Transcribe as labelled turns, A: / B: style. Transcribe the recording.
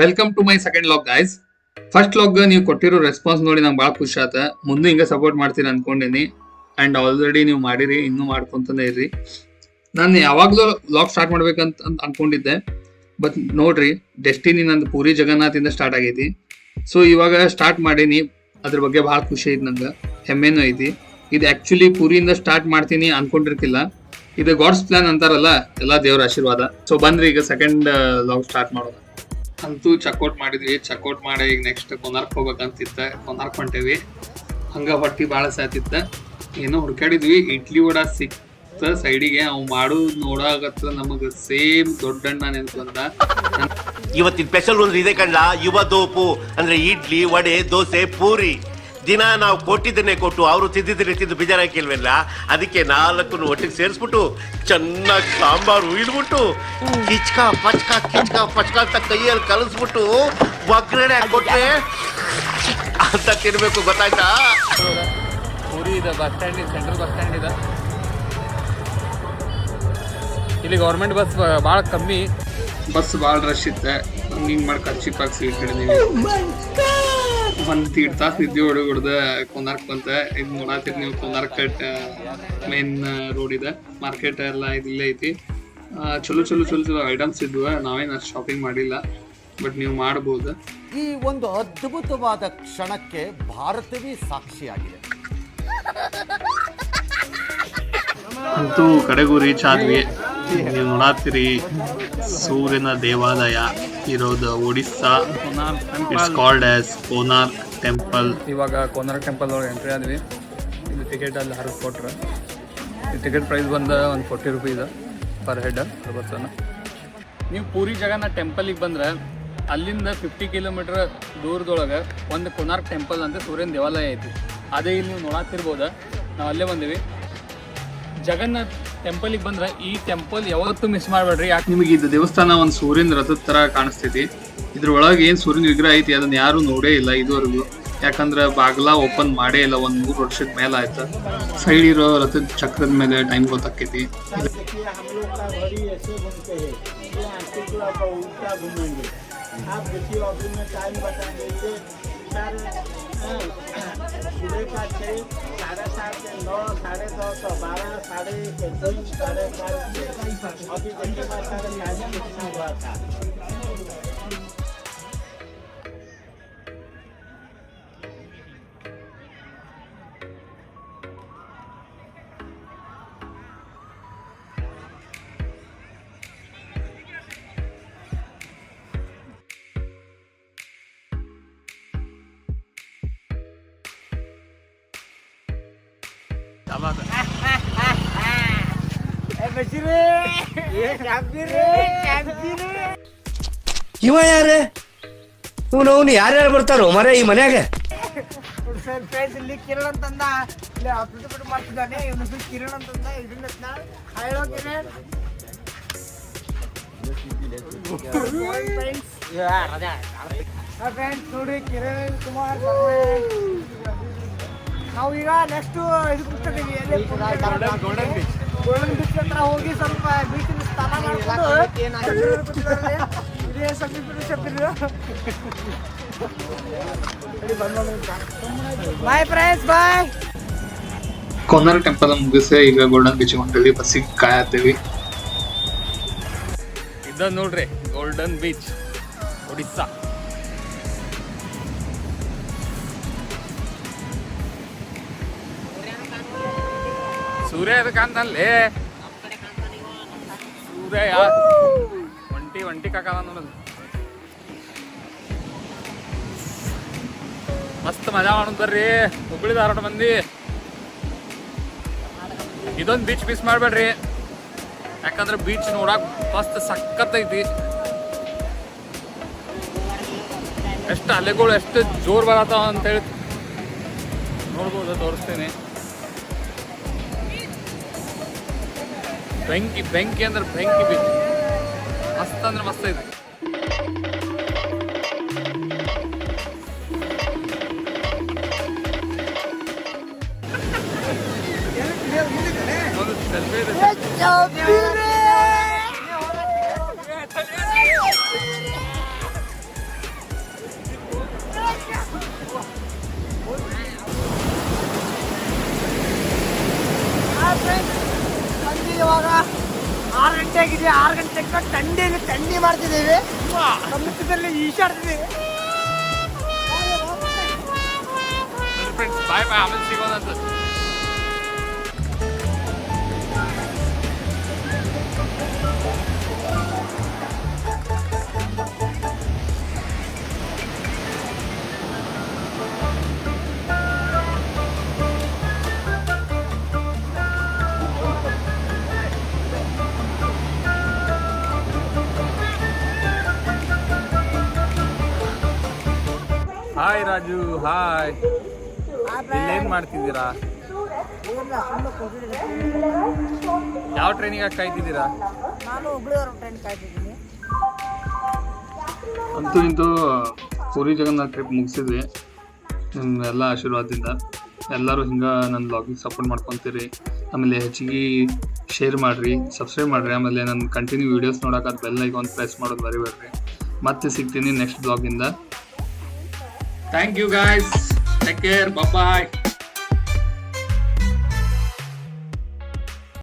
A: Welcome to my second vlog guys. First vlog ನೀವು ಕೊಟ್ಟಿರೋ response ನೋಡಿ ನಂಗೆ ಭಾಳ ಖುಷಿ ಆತ. ಮುಂದೆ ಹಿಂಗೆ ಸಪೋರ್ಟ್ ಮಾಡ್ತೀರಿ ಅನ್ಕೊಂಡಿನಿ ಅಂಡ್ ಆಲ್ರೆಡಿ ನೀವು ಮಾಡಿರಿ, ಇನ್ನೂ ಮಾಡ್ಕೊಂತಾನೆ ಇರ್ರಿ. ನಾನು ಯಾವಾಗಲೂ ಲಾಗ್ ಸ್ಟಾರ್ಟ್ ಮಾಡ್ಬೇಕಂತ ಅನ್ಕೊಂಡಿದ್ದೆ, ಬಟ್ ನೋಡ್ರಿ ಡೆಸ್ಟಿನಿ ನಂದು ಪೂರಿ ಜಗನ್ನಾಥಿಂದ ಸ್ಟಾರ್ಟ್ ಆಗೈತಿ. ಸೊ ಇವಾಗ ಸ್ಟಾರ್ಟ್ ಮಾಡೀನಿ, ಅದ್ರ ಬಗ್ಗೆ ಭಾಳ ಖುಷಿ ಐತಿ, ನಂಗೆ ಹೆಮ್ಮೆನೂ ಐತಿ. ಇದು ಆ್ಯಕ್ಚುಲಿ ಪೂರಿಯಿಂದ ಸ್ಟಾರ್ಟ್ ಮಾಡ್ತೀನಿ ಅನ್ಕೊಂಡಿರ್ಕಿಲ್ಲ. ಇದು ಗಾಡ್ಸ್ ಪ್ಲಾನ್ ಅಂತಾರಲ್ಲ, ಎಲ್ಲ ದೇವ್ರ ಆಶೀರ್ವಾದ. ಸೊ ಬಂದ್ರಿ ಈಗ ಸೆಕೆಂಡ್ ಲಾಗ್ ಸ್ಟಾರ್ಟ್ ಮಾಡೋದು. ಅಂತೂ ಚೆಕ್ಔಟ್ ಮಾಡಿದ್ವಿ, ಚೆಕ್ಔಟ್ ಮಾಡಿ ಈಗ ನೆಕ್ಸ್ಟ್ ಕೊನಾರ್ಕ್ ಹೋಗ್ಬೇಕಂತಿತ್ತ. ಕೊನಾರ್ಕ್ ಹೊಂಟೇವಿ. ಹಂಗ ಹೊಟ್ಟಿ ಭಾಳ ಸಾತಿತ್ತ, ಏನೋ ಹುಡ್ಕಾಡಿದ್ವಿ. ಇಡ್ಲಿ ವಡ ಸಿಕ್ತ ಸೈಡಿಗೆ. ಅವ್ ಮಾಡೋದು ನೋಡಾಗತ್ತ ನಮಗ ಸೇಮ್ ದೊಡ್ಡಣ್ಣ ನೆನ್ಕೊಂಡ.
B: ಇವತ್ತಿನ ಸ್ಪೆಷಲ್ ಒಂದು ಇದೆ ಕಣ್ಣ, ಯುವ ದೋಪು ಅಂದ್ರೆ ಇಡ್ಲಿ ವಡೆ ದೋಸೆ ಪೂರಿ. ದಿನ ನಾವು ಕೊಟ್ಟಿದ್ದನ್ನೇ ಕೊಟ್ಟು ಅವರು ತಿಂದಿದ್ರೆ ತಿಂದು ಬೇಜಾರಾಕಿಲ್ವಲ್ಲ, ಅದಕ್ಕೆ 4 ಒಟ್ಟಿಗೆ ಸೇರಿಸ್ಬಿಟ್ಟು ಚೆನ್ನಾಗಿ ಸಾಂಬಾರು ಉಯ್ದ್ಬಿಟ್ಟು ಕಿಚ್ಕ ಪಚ್ಕ ಅಂತ ಕೈಯಲ್ಲಿ ಕಲಿಸ್ಬಿಟ್ಟು ಒಗ್ಗರಣೆ ಹಾಕೊಟ್ರೆ ಅಂತ ತಿನ್ಬೇಕು, ಗೊತ್ತಾಯ್ತಾ?
A: ಪೂರಿ ಇದೆ, ಬಸ್ ಸ್ಟ್ಯಾಂಡ್ ಇದೆ, ಸೆಂಟ್ರಲ್ ಬಸ್ ಸ್ಟ್ಯಾಂಡ್ ಇದೆ. ಇಲ್ಲಿ ಗೌರ್ಮೆಂಟ್ ಬಸ್ ಭಾಳ ಕಮ್ಮಿ, ಬಸ್ ಭಾಳ ರಶ್ ಇತ್ತೆ. ಹಿಂಗೆ ಮಾಡಿ ಖರ್ಚಿಪ್ಪಾಗಿ ಸೀಟ್ ಹಿಡಿದೀವಿ. ಒಂದು 3 ತಾಸು ನಿದ್ದೆ ಹೊಡೆದ ಕೊನಾರ್ಕ್ ಬಂತ. ಇದು ನೋಡಾತಿರಿ ನೀವು, ಕೊನಾರ್ಕ್ ಮೇನ್ ರೋಡ್ ಇದೆ, ಮಾರ್ಕೆಟ್ ಎಲ್ಲ ಇಲ್ಲೇ ಐತಿ. ಚಲೋ ಐಟಮ್ಸ್ ಇದ್ವು. ನಾವೇನು ಅಷ್ಟು ಶಾಪಿಂಗ್ ಮಾಡಿಲ್ಲ, ಬಟ್ ನೀವು ಮಾಡ್ಬೋದು.
C: ಈ ಒಂದು ಅದ್ಭುತವಾದ ಕ್ಷಣಕ್ಕೆ ಭಾರತವೇ ಸಾಕ್ಷಿಯಾಗಿದೆ.
A: ಅಂತೂ ಕಡೆಗೂ ರೀಚ್ ಆದ್ವಿ. ನೀವು ನೋಡಾತಿರಿ ಸೂರ್ಯನ ದೇವಾಲಯ ಇರೋದು Odisha. It's called as Konark temple. ಇವಾಗ ಕೋನಾರ್ಕ್ ಟೆಂಪಲ್ ಒಳಗೆ ಎಂಟ್ರಿ ಆದ್ವಿ. ಇದು ಟಿಕೆಟ್ ಅಲ್ಲಿ ಹರಿದು ಕೊಟ್ರೆ. ಈ ಟಿಕೆಟ್ ಪ್ರೈಸ್ ಬಂದ ಒಂದು 40 ರೂಪಾಯಿ ಇದೆ ಪರ್ ಹೆಡ್ ಪರ್ ಪರ್ಸನ್. ನೀವು ಪೂರಿ ಜಗನ್ನಾಥ ಟೆಂಪಲಿಗೆ ಬಂದ್ರೆ ಅಲ್ಲಿಂದ 50 ಕಿಲೋಮೀಟರ್ ದೂರದೊಳಗೆ ಒಂದು ಕೋನಾರ್ಕ್ ಟೆಂಪಲ್ ಅಂತ ಸೂರ್ಯನ ದೇವಾಲಯ ಐತಿ. ಅದೇ ಇಲ್ಲಿ ನೀವು ನೋಡಾತಿರ್ಬೋದು. ನಾವು ಅಲ್ಲೇ ಬಂದೀವಿ. ಜಗನ್ನಾಥ್ ಟೆಂಪಲಿಗೆ ಬಂದ್ರೆ ಈ ಟೆಂಪಲ್ ಯಾವತ್ತೂ ಮಿಸ್ ಮಾಡಬೇಡ್ರಿ. ಯಾಕೆ ನಿಮಗೆ ಇದು ದೇವಸ್ಥಾನ ಒಂದು ಸೂರ್ಯನ ರಥದ ತರ ಕಾಣಿಸ್ತೈತಿ. ಇದ್ರೊಳಗೆ ಏನು ಸೂರ್ಯನ ವಿಗ್ರಹ ಐತಿ ಅದನ್ನ ಯಾರು ನೋಡೇ ಇಲ್ಲ ಇದುವರೆಗೂ. ಯಾಕಂದ್ರೆ ಬಾಗ್ಲ ಓಪನ್ ಮಾಡೇ ಇಲ್ಲ, ಒಂದು 3 ವರ್ಷದ ಮೇಲೆ ಆಯ್ತು. ಸೈಡ್ ಇರೋ ರಥದ ಚಕ್ರದ ಮೇಲೆ ಟೈಮ್ ಗೊತ್ತಾಕೈತಿ.
D: सुबह का 6, 7:30 से 9, 10:30, 12, 3:30, 4:30. अभी देखिए बात हुआ था.
E: ಇವ ಯಾರು? ಇವನು ಯಾರ್ಯಾರು ಬರ್ತಾರೋ ಮರ ಈ ಮನ್ಯಾಗ?
F: ಇಲ್ಲಿ ಕಿರಣ್ ಅಂತಂದ, ಇಲ್ಲಿ ಆಪರೇಟ್ ಮಾಡ್ತಿದ್ದಾನೆ. ಇವನು ಕಿರಣ್ ಅಂತಂದ, ಇದನ್ನ ಹಾಯ್ ಕಿರಣ್. ಫ್ರೆಂಡ್ಸ್ ನೋಡಿ, ಕಿರಣ್ ಕುಮಾರ್. ನಾವು ಈಗ ನೆಕ್ಸ್ಟ್ ಇದಕ್ಕೆ ಹೋಗ್ತಿದ್ದೀವಿ, ಗೋಲ್ಡನ್ ಬೀಚ್ ಹತ್ರ ಹೋಗಿ ಸ್ವಲ್ಪ ಬೀಚಿನ ಸ್ನಾನ ಮಾಡ್ಕೊಂಡು ಇದೇ ಬಾಯ್ ಫ್ರೆಂಡ್ಸ್, ಬಾಯ್.
A: ಕೋನಾರ್ಕ್ ಟೆಂಪಲ್ ಮುಗಿಸಿ ಈಗ ಗೋಲ್ಡನ್ ಬೀಚ್ ಹೊಂಟೇವಿ. ಬಸ್ಸಿಗೆ ಕಾಯತ್ತೀವಿ. ಇದ ನೋಡ್ರಿ ಗೋಲ್ಡನ್ ಬೀಚ್, ಒಡಿಸ್ಸಾ. ಸೂರ್ಯ ಅದಕ್ಕಂತಲ್ಲೇ ಸೂರ್ಯ ಒಂಟಿ ಕಾಕದ ನೋಡೋದು. ಮಸ್ತ್ ಮಜಾ ಮಾಡೋದು ಬರ್ರಿ. ಹುಬ್ಬಳ್ಳಿ ಧಾರವಾಡ ಮಂದಿ ಇದೊಂದು ಬೀಚ್ ಮಿಸ್ ಮಾಡಬೇಡ್ರಿ. ಯಾಕಂದ್ರೆ ಬೀಚ್ ನೋಡಕ್ ಮಸ್ತ್ ಸಖತ್ತೈತಿ. ಎಷ್ಟು ಅಲೆಗಳು ಎಷ್ಟು ಜೋರ್ ಬರತ್ತಾವ ಅಂತೇಳಿ ನೋಡ್ಬೋದು, ತೋರಿಸ್ತೇನೆ. ಬೆಂಕಿ ಅಂದ್ರೆ ಬೆಂಕಿ ಬೀಚ್. ಮಸ್ತ್ ಅಂದ್ರೆ ಮಸ್ತ್ ಐತಿ. ಸೆಲ್ಫಿ.
F: ಬೆಳಿಗ್ಗೆ 6 ಗಂಟೆಗೆ ಥಂಡಿ ಮಾಡ್ತಿದ್ದೀವಿ, ಸಮುದ್ರದಲ್ಲಿ ಈಶಾಡ್ತಿದ್ದೀವಿ.
A: ಬಾಯ್ ಬಾಯ್, ಆಮೇಲೆ ಸಿಗೋದಂತ.
G: Hi Raju, hi. ಇಲ್ಲೇನ್ ಮಾಡ್ತಿದ್ದೀರಾ? ಯಾವ ಟ್ರೈನಿಗೆ ಕಾಯ್ತಿದ್ದೀರಾ?
F: ನಾನು ಹುಬ್ಳಿಯವ್ರ ಟ್ರೈನ್ ಕಾಯ್ತಿದ್ದೀನಿ.
A: ಅಂತೂ ಇಂತೂ ಪುರಿ ಜಗನ್ನಾಥ್ ಟ್ರಿಪ್ ಮುಗಿಸಿದ್ವಿ ನಿಮ್ಮ ಎಲ್ಲ ಆಶೀರ್ವಾದದಿಂದ. ಎಲ್ಲರೂ ಹಿಂಗೆ ನನ್ನ ಬ್ಲಾಗಿಗೆ ಸಪೋರ್ಟ್ ಮಾಡ್ಕೊತೀರಿ. ಆಮೇಲೆ ಹೆಚ್ಚಿಗೆ ಶೇರ್ ಮಾಡಿರಿ, ಸಬ್ಸ್ಕ್ರೈಬ್ ಮಾಡಿರಿ. ಆಮೇಲೆ ನನ್ನ ಕಂಟಿನ್ಯೂ ವೀಡಿಯೋಸ್ ನೋಡೋಕೆ ಅದು ಬೆಲ್ ಐಕಾನ್ ಪ್ರೆಸ್ ಮಾಡೋದು ಮರಿಬೇಡ್ರಿ. ಮತ್ತೆ ಸಿಗ್ತೀನಿ ನೆಕ್ಸ್ಟ್ ಬ್ಲಾಗಿಂದ. Thank you guys, take care, bye.